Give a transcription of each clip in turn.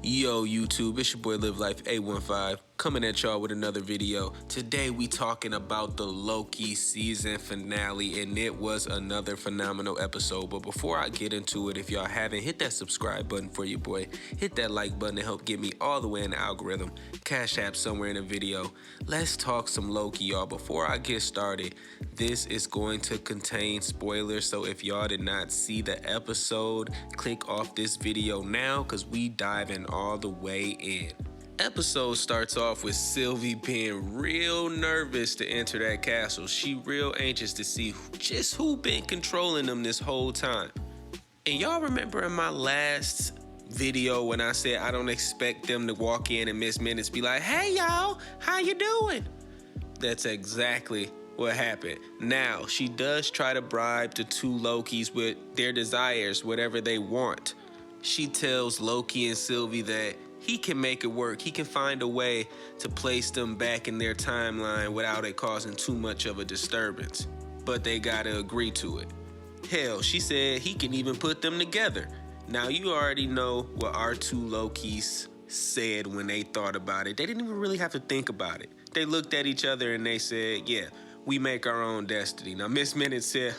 Yo YouTube, it's your boy LiveLife 815 coming at y'all with another video. Today we talking about the Loki season finale, and it was another phenomenal episode. But before I get into it, if y'all haven't, hit that subscribe button for your boy. Hit that like button to help get me all the way in the algorithm. Cash app somewhere in the video. Let's talk some Loki, y'all. Before I get started, this is going to contain spoilers, so if y'all did not see the episode, click off this video now because we diving all the way in. Episode starts off with Sylvie being real nervous to enter that castle. She real anxious to see just who been controlling them this whole time. And y'all remember in my last video when I said I don't expect them to walk in and Miss Minutes be like, "Hey y'all, how you doing?" That's exactly what happened. Now, she does try to bribe the two Lokis with their desires, whatever they want. She tells Loki and Sylvie that he can make it work. He can find a way to place them back in their timeline without it causing too much of a disturbance. But they gotta agree to it. Hell, she said he can even put them together. Now, you already know what our two Lokis said when they thought about it. They didn't even really have to think about it. They looked at each other and they said, yeah, we make our own destiny. Now, Miss Minutes said,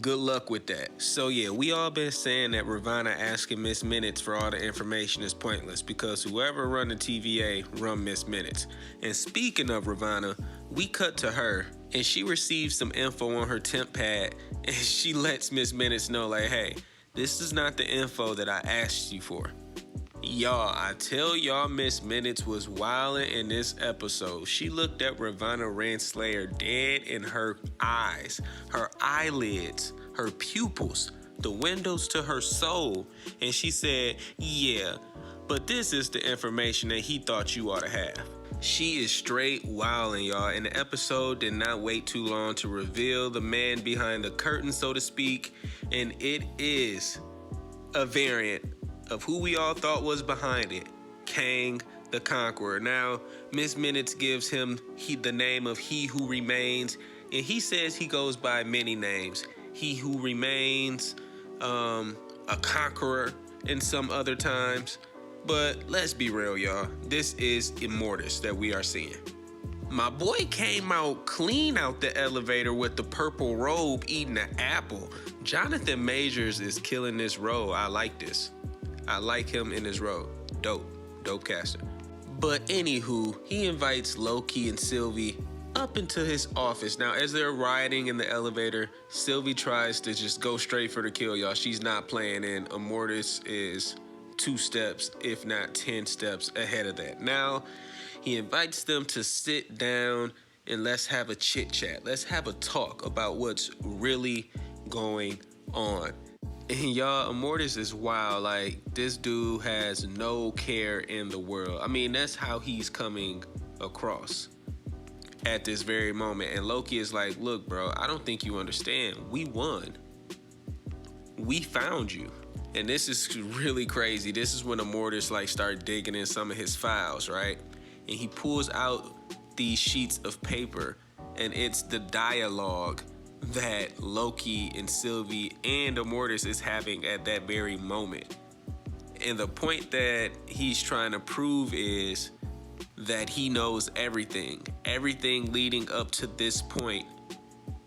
good luck with that. So yeah, we all been saying that Ravonna asking Miss Minutes for all the information is pointless because whoever run the TVA run Miss Minutes. And speaking of Ravonna, we cut to her and she receives some info on her temp pad and she lets Miss Minutes know like, hey, this is not the info that I asked you for. Y'all, I tell y'all Miss Minutes was wildin' in this episode. She looked at Ravonna Renslayer dead in her eyes, her eyelids, her pupils, the windows to her soul. And she said, yeah, but this is the information that he thought you ought to have. She is straight wildin', y'all, and the episode did not wait too long to reveal the man behind the curtain, so to speak. And it is a variant of who we all thought was behind it, Kang the Conqueror. Now, Miss Minutes gives him the name of He Who Remains, and he says he goes by many names. He Who Remains, a Conqueror, and some other times. But let's be real, y'all. This is Immortus that we are seeing. My boy came out clean out the elevator with the purple robe eating an apple. Jonathan Majors is killing this role. I like this. I like him in his role. Dope caster. But anywho, he invites Loki and Sylvie up into his office. Now, as they're riding in the elevator, Sylvie tries to just go straight for the kill, y'all. She's not playing, and Immortus is 2 steps, if not 10 steps ahead of that. Now, he invites them to sit down and let's have a chit chat. Let's have a talk about what's really going on. And y'all, Immortus is wild. Like, this dude has no care in the world. I mean, that's how he's coming across at this very moment. And Loki is like, look, bro, I don't think you understand. We won. We found you. And this is really crazy. This is when Immortus like start digging in some of his files, right? And he pulls out these sheets of paper, and it's the dialogue that Loki and Sylvie and Immortus is having at that very moment. And the point that he's trying to prove is that he knows everything. Everything leading up to this point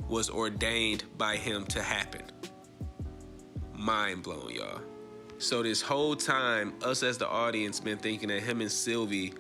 was ordained by him to happen. Mind blown, y'all. So this whole time, us as the audience been thinking that him and Sylvie,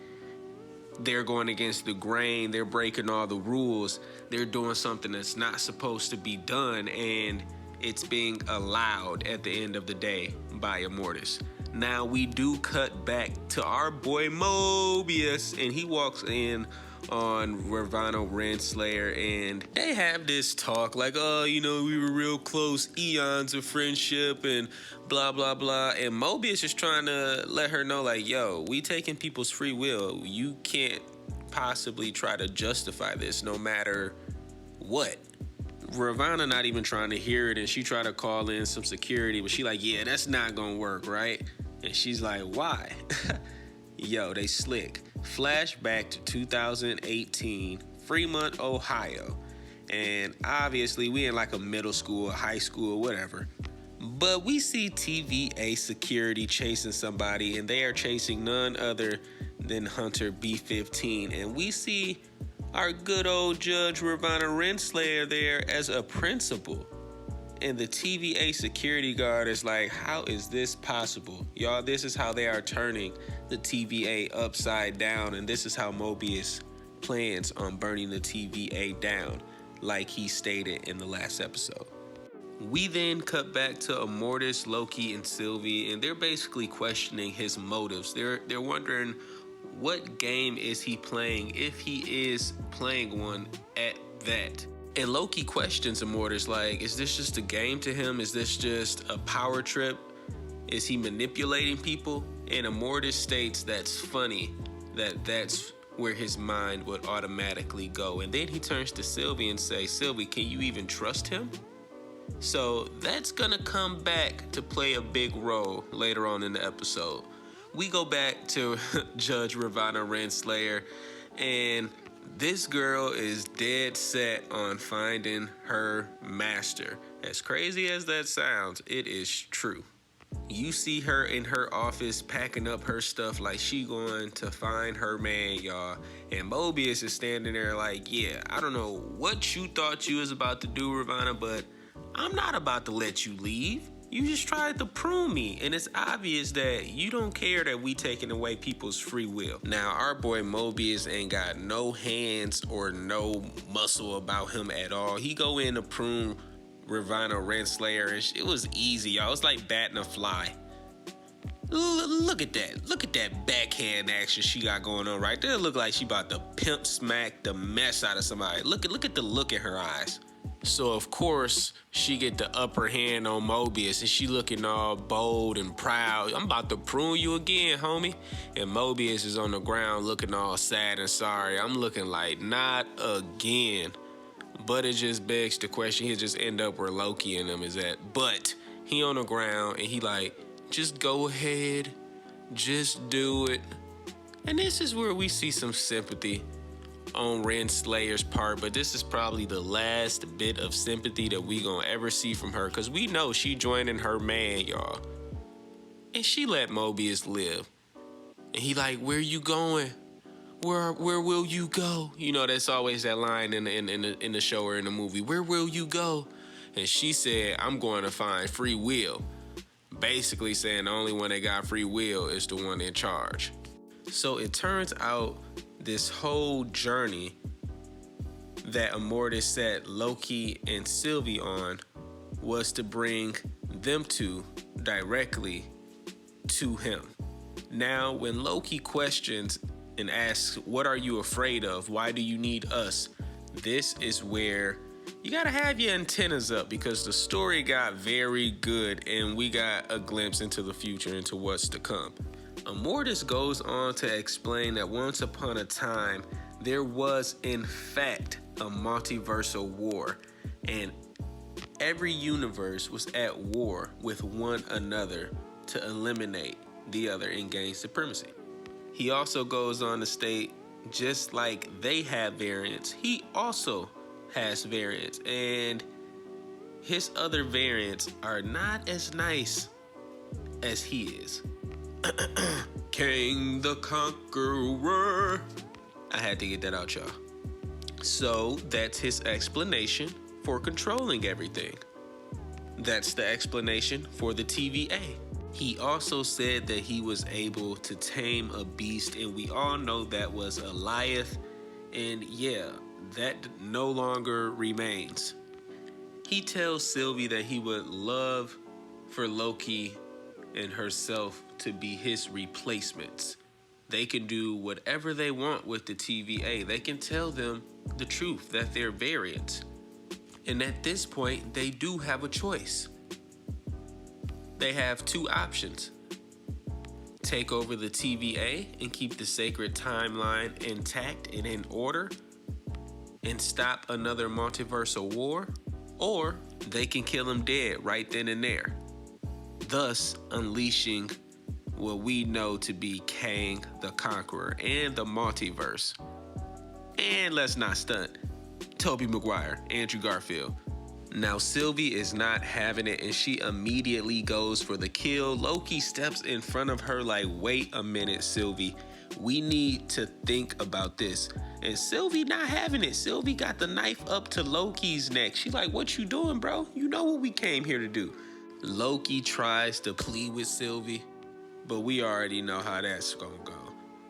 they're going against the grain, they're breaking all the rules, they're doing something that's not supposed to be done, and it's being allowed at the end of the day by Immortus. Now we do cut back to our boy Mobius, and he walks in on Ravonna Renslayer, and they have this talk like, oh, you know, we were real close, eons of friendship and blah, blah, blah. And Mobius is trying to let her know like, yo, we taking people's free will. You can't possibly try to justify this no matter what. Ravonna not even trying to hear it, and she tried to call in some security, but she like, yeah, that's not gonna work, right? And she's like, why? Yo, they slick. Flashback to 2018, Fremont, Ohio. And obviously we in like a middle school, high school, whatever. But we see TVA security chasing somebody, and they are chasing none other than Hunter B-15. And we see our good old Judge Ravonna Renslayer there as a principal. And the TVA security guard is like, how is this possible? Y'all, this is how they are turning the TVA upside down. And this is how Mobius plans on burning the TVA down, like he stated in the last episode. We then cut back to Immortus, Loki, and Sylvie, and they're basically questioning his motives. They're wondering what game is he playing, if he is playing one at that. And Loki questions Immortus like, is this just a game to him? Is this just a power trip? Is he manipulating people? And Immortus states that's funny, that's where his mind would automatically go. And then he turns to Sylvie and says, Sylvie, can you even trust him? So that's gonna come back to play a big role later on in the episode. We go back to Judge Ravonna Renslayer, and this girl is dead set on finding her master. As crazy as that sounds, it is true. You see her in her office packing up her stuff like she going to find her man, y'all. And Mobius is standing there like, yeah, I don't know what you thought you was about to do, Ravonna, but I'm not about to let you leave. You just tried to prune me, and it's obvious that you don't care that we taking away people's free will. Now, our boy Mobius ain't got no hands or no muscle about him at all. He go in to prune Ravonna Renslayer, and it was easy, y'all. It's like batting a fly. Look at that. Look at that backhand action she got going on right there. Look like she about to pimp smack the mess out of somebody. Look at the look in her eyes. So of course she get the upper hand on Mobius, and she looking all bold and proud. I'm about to prune you again, homie. And Mobius is on the ground looking all sad and sorry. I'm looking like, not again. But it just begs the question, he'll just end up where Loki and them is at. But he on the ground and he like, just go ahead, just do it. And this is where we see some sympathy on Renslayer's part, but this is probably the last bit of sympathy that we gonna ever see from her, because we know she joining her man, y'all. And she let Mobius live. And he like, where you going? Where will you go? You know, that's always that line in the show or in the movie. Where will you go? And she said, I'm going to find free will. Basically saying the only one that got free will is the one in charge. So it turns out this whole journey that Immortus set Loki and Sylvie on was to bring them two directly to him. Now, when Loki questions and asks, what are you afraid of? Why do you need us? This is where you gotta have your antennas up, because the story got very good and we got a glimpse into the future, into what's to come. Immortus goes on to explain that once upon a time, there was in fact a multiversal war, and every universe was at war with one another to eliminate the other and gain supremacy. He also goes on to state, just like they have variants, he also has variants, and his other variants are not as nice as he is. Kang the Conqueror. I had to get that out, y'all. So that's his explanation for controlling everything. That's the explanation for the TVA. He also said that he was able to tame a beast, and we all know that was a Goliath, and yeah, that no longer remains. He tells Sylvie that he would love for Loki and herself to be his replacements. They can do whatever they want with the TVA. They can tell them the truth, that they're variants. And at this point, they do have a choice. They have two options. Take over the TVA and keep the sacred timeline intact and in order and stop another multiversal war, or they can kill him dead right then and there, thus unleashing what we know to be Kang the Conqueror and the multiverse. And let's not stunt, Tobey Maguire, Andrew Garfield. Now Sylvie is not having it and she immediately goes for the kill. Loki steps in front of her like, wait a minute, Sylvie. We need to think about this. And Sylvie not having it. Sylvie got the knife up to Loki's neck. She like, what you doing, bro? You know what we came here to do. Loki tries to plead with Sylvie, but we already know how that's gonna go.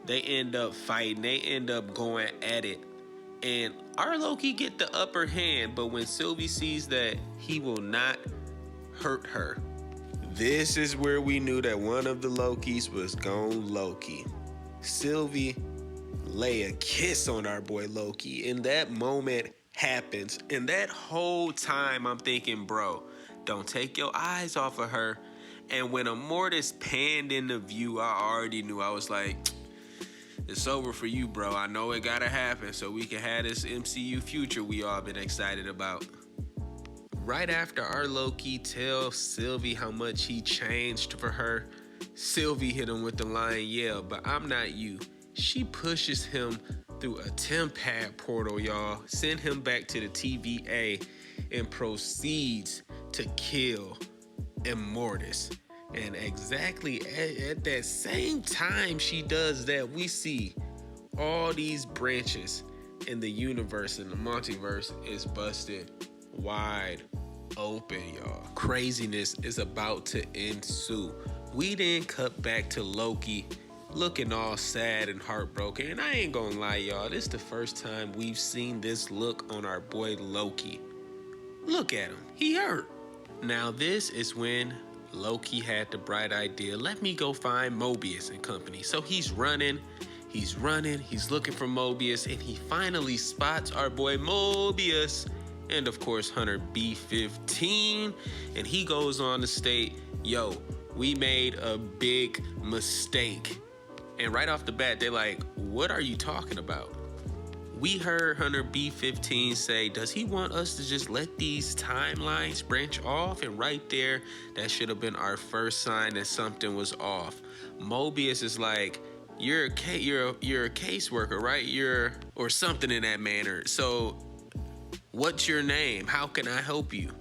They end up fighting. They end up going at it. And our Loki get the upper hand, but when Sylvie sees that he will not hurt her, this is where we knew that one of the Lokis was gone Loki. Sylvie lay a kiss on our boy Loki, and that moment happens. And that whole time I'm thinking, bro, don't take your eyes off of her. And when Immortus panned in the view, I already knew. I was like, it's over for you, bro. I know it gotta happen so we can have this MCU future we all been excited about. Right after our Loki tells Sylvie how much he changed for her, Sylvie hit him with the line, yeah, but I'm not you. She pushes him through a Tempad portal, y'all, send him back to the TVA, and proceeds to kill Immortus. And exactly at that same time she does that, we see all these branches in the universe and the multiverse is busted wide open, y'all. Craziness is about to ensue. We then cut back to Loki looking all sad and heartbroken. And I ain't gonna lie, y'all, this is the first time we've seen this look on our boy Loki. Look at him, he hurt. Now this is when Loki had the bright idea, let me go find Mobius and company. So he's running, he's looking for Mobius, and he finally spots our boy Mobius and of course Hunter B-15, and he goes on to state, yo, we made a big mistake. And right off the bat, they're like, what are you talking about? We heard Hunter B-15 say, does he want us to just let these timelines branch off? And right there, that should have been our first sign that something was off. Mobius is like, you're a caseworker, right? Or something in that manner. So what's your name? How can I help you?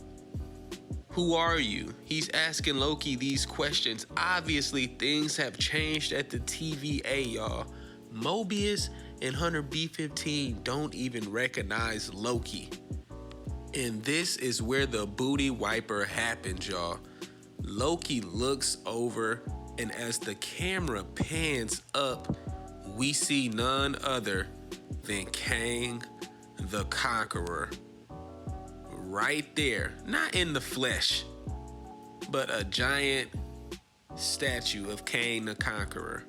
Who are you? He's asking Loki these questions. Obviously, things have changed at the TVA, y'all. Mobius and Hunter B-15 don't even recognize Loki. And this is where the booty wiper happens, y'all. Loki looks over, and as the camera pans up, we see none other than Kang the Conqueror. Right there, not in the flesh, but a giant statue of Kang the Conqueror.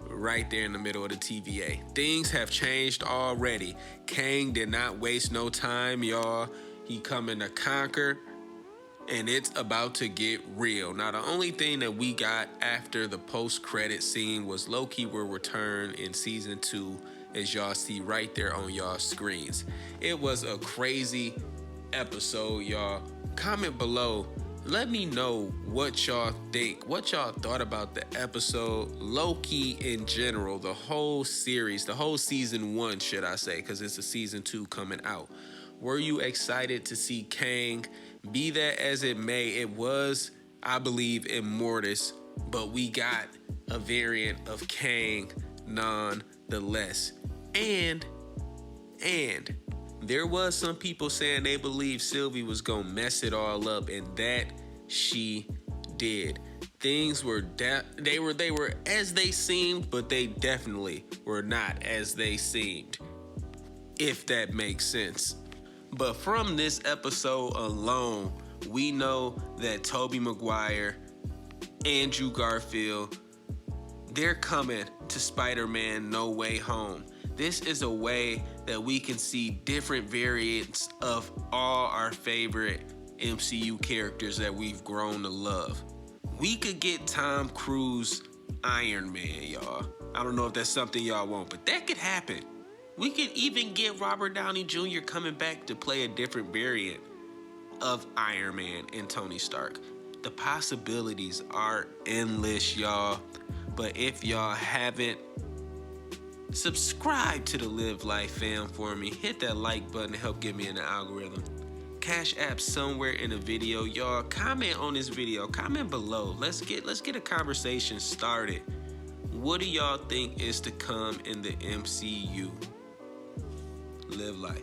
Right there in the middle of the TVA. Things have changed already. Kang did not waste no time, y'all. He coming to conquer, and it's about to get real. Now, the only thing that we got after the post-credit scene was Loki will return in season 2, as y'all see right there on y'all screens. It was a crazy episode, y'all. Comment below. Let me know what y'all think, what y'all thought about the episode, Loki in general, the whole series, the whole season 1, should I say, because it's a season 2 coming out. Were you excited to see Kang? Be that as it may, it was, I believe, Immortus, but we got a variant of Kang nonetheless. And there was some people saying they believe Sylvie was gonna mess it all up, and that she did. Things were they were as they seemed, but they definitely were not as they seemed, if that makes sense. But from this episode alone, we know that Tobey Maguire, Andrew Garfield, they're coming to Spider-Man No Way Home. This is a way that we can see different variants of all our favorite MCU characters that we've grown to love. We could get Tom Cruise Iron Man, y'all. I don't know if that's something y'all want, but that could happen. We could even get Robert Downey Jr. coming back to play a different variant of Iron Man and Tony Stark. The possibilities are endless, y'all. But if y'all haven't, subscribe to the Live Life fam for me. Hit that like button to help get me in the algorithm. Cash App somewhere in the video. Y'all comment on this video. Comment below. Let's get a conversation started. What do y'all think is to come in the MCU? Live life.